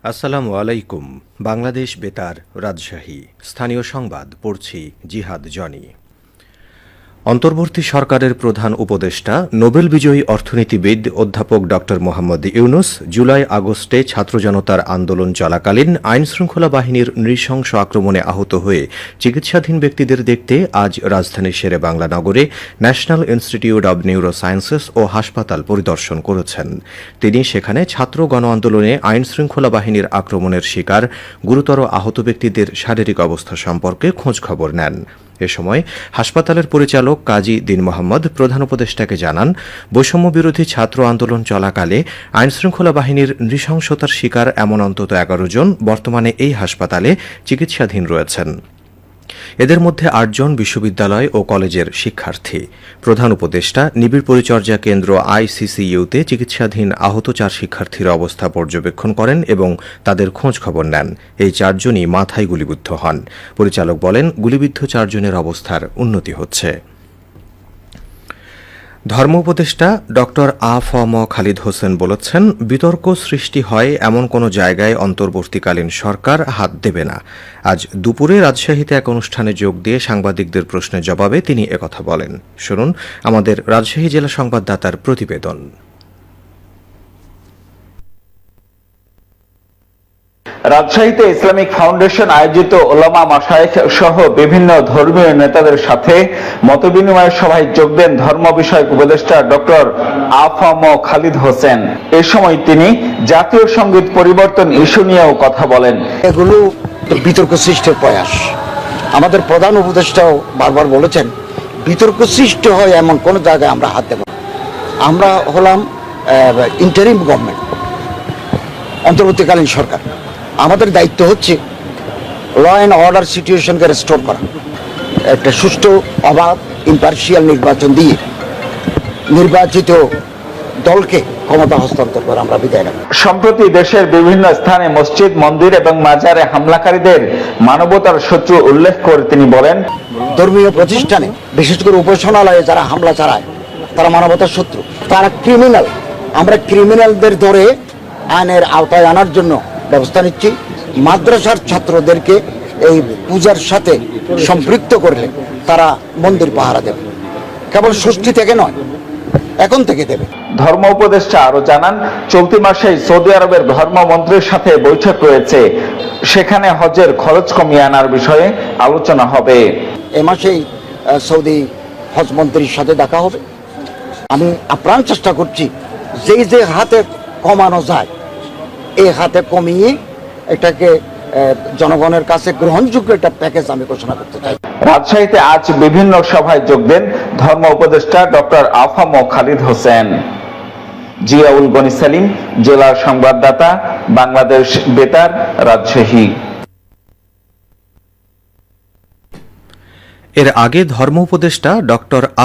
আসসালামু আলাইকুম। বাংলাদেশ বেতার, রাজশাহী। স্থানীয় সংবাদ পড়ছি জিহাদ জনি। অন্তর্বর্তী সরকারের প্রধান উপদেষ্টা নোবেল বিজয়ী অর্থনীতিবিদ অধ্যাপক ড মোহাম্মদ ইউনুস জুলাই আগস্টে ছাত্র জনতার আন্দোলন চলাকালীন আইনশৃঙ্খলা বাহিনীর নৃশংস আক্রমণে আহত হয়ে চিকিৎসাধীন ব্যক্তিদের দেখতে আজ রাজধানীর শেরেবাংলা নগরে National Institute of Neurosciences ও হাসপাতাল পরিদর্শন করেছেন। তিনি সেখানে ছাত্র গণ আন্দোলনে আইনশৃঙ্খলা বাহিনীর আক্রমণের শিকার গুরুতর আহত ব্যক্তিদের শারীরিক অবস্থা সম্পর্কে খোঁজখবর নেন। এ সময় হাসপাতালের পরিচালক কাজী দীন মোহাম্মদ প্রধান উপদেষ্টাকে জানান, বৈষম্য বিরোধী ছাত্র আন্দোলন চলাকালে আইনশৃঙ্খলা বাহিনীর নৃশংসতার শিকার এমন অন্তত 11 জন বর্তমানে এই হাসপাতালে চিকিৎসাধীন রয়েছেন। এদের মধ্যে 8 জন বিশ্ববিদ্যালয় ও কলেজের শিক্ষার্থী। প্রধান উপদেষ্টা নিবিড় পরিচর্যা কেন্দ্র আইসিসিইউতে চিকিৎসাধীন আহত 4 শিক্ষার্থীর অবস্থা পর্যবেক্ষণ করেন এবং তাদের খোঁজ খবর নেন। এই 4 জনই মাথায় গুলিবিদ্ধ হন। পরিচালক বলেন, গুলিবিদ্ধ 4 জনের অবস্থার উন্নতি হচ্ছে। ধর্ম উপদেষ্টা ড আ.ফ.ম. খালিদ হোসেন বলেছেন, বিতর্ক সৃষ্টি হয় এমন কোনো জায়গায় অন্তর্বর্তীকালীন সরকার হাত দেবে না। আজ দুপুরে রাজশাহীতে এক অনুষ্ঠানে যোগ দিয়ে সাংবাদিকদের প্রশ্নের জবাবে তিনি একথা বলেন। শুনুন আমাদের রাজশাহী জেলা সংবাদদাতার প্রতিবেদন। রাজশাহীতে ইসলামিক ফাউন্ডেশন আয়োজিত ওলামা মাশায়েখ সহ বিভিন্ন ধর্মীয় নেতাদের সাথে মতবিনিময় সভায় যোগ দেন ধর্ম বিষয়ক উপদেষ্টা ডক্টর আ.ফ.ম. খালিদ হোসেন। এ সময় তিনি জাতীয় সংগীত পরিবর্তন ইস্যু নিয়েও কথা বলেন। এগুলো বিতর্ক সৃষ্টির প্রয়াস। আমাদের প্রধান উপদেষ্টাও বারবার বলেছেন, বিতর্ক সৃষ্টি হয় এমন কোন জায়গায় আমরা হাত দেব। আমরা হলাম ইন্টারিম গভর্নমেন্ট, অন্তর্বর্তীকালীন সরকার। আমাদের দায়িত্ব হচ্ছে ল অ্যান্ড অর্ডার সিচুয়েশনকে রেস্টোর করা, একটা সুষ্ঠু অবাধ ইম্পার্শিয়াল নির্বাচন দিয়ে নির্বাচিত দলকে ক্ষমতা হস্তান্তর করে আমরা বিদায় নেব। সম্প্রতি দেশের বিভিন্ন স্থানে মসজিদ, মন্দির এবং মাজারে হামলাকারীদের মানবতার শত্রু উল্লেখ করে তিনি বলেন, ধর্মীয় প্রতিষ্ঠানে বিশেষ করে উপাসনালয়ে যারা হামলা চালায় তারা মানবতার শত্রু, তারা ক্রিমিনাল। আমরা ক্রিমিনালদের ধরে আইনের আওতায় আনার জন্য ব্যবস্থা নিচ্ছি। মাদ্রাসার ছাত্রদেরকে এই পূজার সাথে সম্পৃক্ত করলে তারা মন্দির পাহারা দেবে, কেবল ষষ্ঠী থেকে নয়, এখন থেকে দেবে। ধর্ম উপদেষ্টা আরো জানান, চলতি মাসেই সৌদি আরবের ধর্মমন্ত্রীর সাথে বৈঠক রয়েছে। সেখানে হজের খরচ কমিয়ে আনার বিষয়ে আলোচনা হবে। এ মাসেই সৌদি হজ মন্ত্রীর সাথে দেখা হবে। আমি আপ্রাণ চেষ্টা করছি যে হাতে কমানো যায় এই হাতে কমিয়ে এটাকে জনগণের কাছে গ্রহণযোগ্য একটা প্যাকেজ আমি ঘোষণা করতে চাই। রাজশাহীতে আজ বিভিন্ন সভায় যোগ দেন ধর্ম উপদেষ্টা ডক্টর আ.ফ.ম. খালিদ হোসেন। জিয়াউল গনি সেলিম, জেলার সংবাদদাতা, বাংলাদেশ বেতার, রাজশাহী। এর আগে ধর্ম উপদেষ্টা ড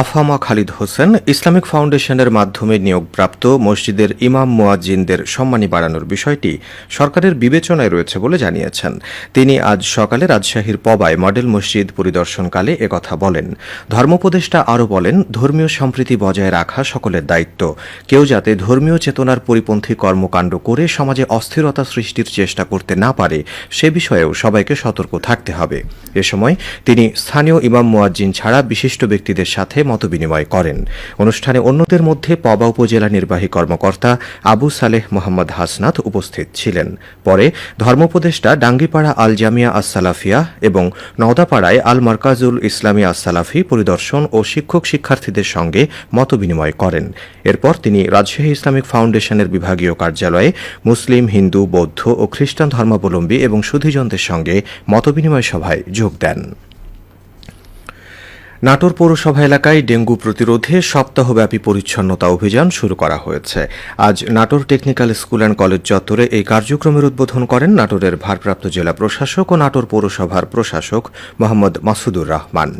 আ.ফ.ম. খালিদ হোসেন ইসলামিক ফাউন্ডেশনের মাধ্যমে নিয়োগপ্রাপ্ত মসজিদের ইমাম মুয়াজ্জিনদের সম্মানী বাড়ানোর বিষয়টি সরকারের বিবেচনায় রয়েছে বলে জানিয়েছেন। তিনি আজ সকালে রাজশাহীর পবায় মডেল মসজিদ পরিদর্শনকালে একথা বলেন। ধর্ম উপদেষ্টা আরও বলেন, ধর্মীয় সম্প্রীতি বজায় রাখা সকলের দায়িত্ব। কেউ যাতে ধর্মীয় চেতনার পরিপন্থী কর্মকাণ্ড করে সমাজে অস্থিরতা সৃষ্টির চেষ্টা করতে না পারে সে বিষয়েও সবাইকে সতর্ক থাকতে হবে। এ সময় তিনি স্থানীয় ইমাম মুয়াজ্জিন ছাড়া বিশিষ্ট ব্যক্তিদের সাথে মতবিনিময় করেন। অনুষ্ঠানে অন্যদের মধ্যে পবা উপজেলা নির্বাহী কর্মকর্তা আবু সালেহ মোহাম্মদ হাসনাত উপস্থিত ছিলেন। পরে ধর্ম উপদেষ্টা ডাঙ্গিপাড়া আল জামিয়া আস-সালাফিয়া এবং নওদাপাড়ায় আল মারকাজুল ইসলামী আস-সালাফি পরিদর্শন ও শিক্ষক শিক্ষার্থীদের সঙ্গে মতবিনিময় করেন। এরপর তিনি রাজশাহী ইসলামিক ফাউন্ডেশনের বিভাগীয় কার্যালয়ে মুসলিম, হিন্দু, বৌদ্ধ ও খ্রিস্টান ধর্মাবলম্বী এবং সুধীজনদের সঙ্গে মতবিনিময় সভায় যোগ দেন। নাটোর পৌরসভা এলাকায় ডেঙ্গু প্রতিরোধে সপ্তাহব্যাপী পরিচ্ছন্নতা অভিযান শুরু করা হয়েছে। আজ Natore technical school and college চত্বরে এই কার্যক্রমের উদ্বোধন করেন নাটোরের ভারপ্রাপ্ত জেলা প্রশাসক ও নাটোর পৌরসভার প্রশাসক মোহাম্মদ মাসুদুর রহমান।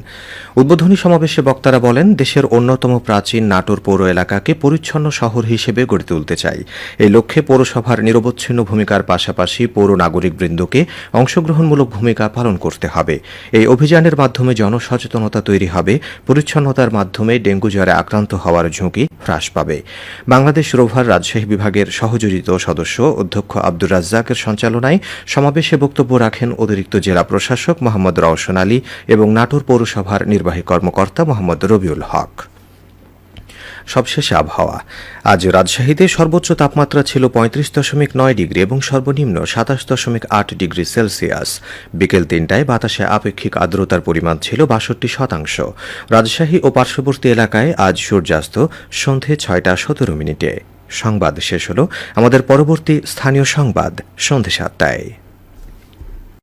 উদ্বোধনী সমাবেশে বক্তারা বলেন, দেশের অন্যতম প্রাচীন নাটোর পৌর এলাকাকে পরিচ্ছন্ন শহর হিসেবে গড়ে তুলতে চাই। এই লক্ষ্যে পৌরসভার নিরবচ্ছিন্ন ভূমিকার পাশাপাশি পৌর নাগরিকবৃন্দকে অংশগ্রহণমূলক ভূমিকা পালন করতে হবে। এই অভিযানের মাধ্যমে জনসচেতনতা তৈরি হবে পরিচ্ছন্নতার মাধ্যমে ডেঙ্গু জ্বরে আক্রান্ত হওয়ার ঝুঁকি হ্রাস পাবে। বাংলাদেশ রোভার রাজশাহী বিভাগের সহযোজিত সদস্য অধ্যক্ষ আব্দুর রাজ্জাকের সঞ্চালনায় সমাবেশে বক্তব্য রাখেন অতিরিক্ত জেলা প্রশাসক মোহাম্মদ রওশন আলী এবং নাটোর পৌরসভার নির্বাহী কর্মকর্তা মোহাম্মদ রবিউল হক। সবশেষে আবহাওয়া। আজ রাজশাহীতে সর্বোচ্চ তাপমাত্রা ছিল ৩৫.৯ ডিগ্রি এবং সর্বনিম্ন ২৭.৮ ডিগ্রি সেলসিয়াস। বিকেল ৩টায় বাতাসে আপেক্ষিক আর্দ্রতার পরিমাণ ছিল ৬২%। রাজশাহী ও পার্শ্ববর্তী এলাকায় আজ সূর্যাস্ত সন্ধে ৬টা ১৭ মিনিটে। সংবাদ শেষ হল। আমাদের পরবর্তী স্থানীয় সংবাদ সন্ধে ৭টায়।